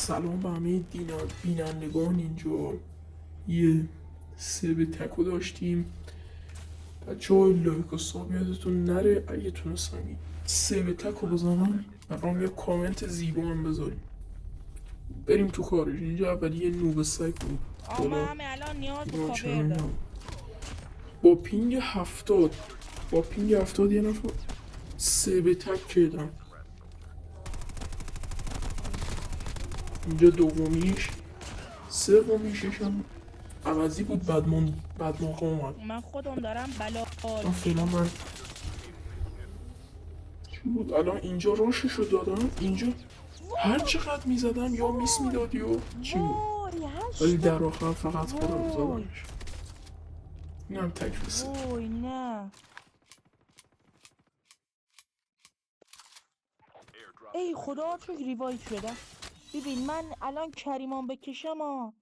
سلام به همه بینندگان. اینجا یه سه به تکو داشتیم. بچه های لایک و ساب یادتون نره. اگه تونستم این سه به تکو بزنم برام یه کامنت زیبا هم بذاریم. بریم تو کارش. اینجا اول یه نوب سگ بود. آقا همه الان نیاز به کاور چرا دارم. با پینگ 70 یه نفر سه به تک کردم. اینجا دومیش، سومیشش هم عوضی بود. بعد موقع اومد. من خودم دارم بلا فعلا من چی بود الان اینجا راششو دادم. اینجا هر چقدر میزدم یا میس میداد یا چی بود، ولی در آخر فقط خودم زدمش. اینم تکلیسه. وای نه ای خدا چون ریوایت شده. ببین من الان کریمان بکشم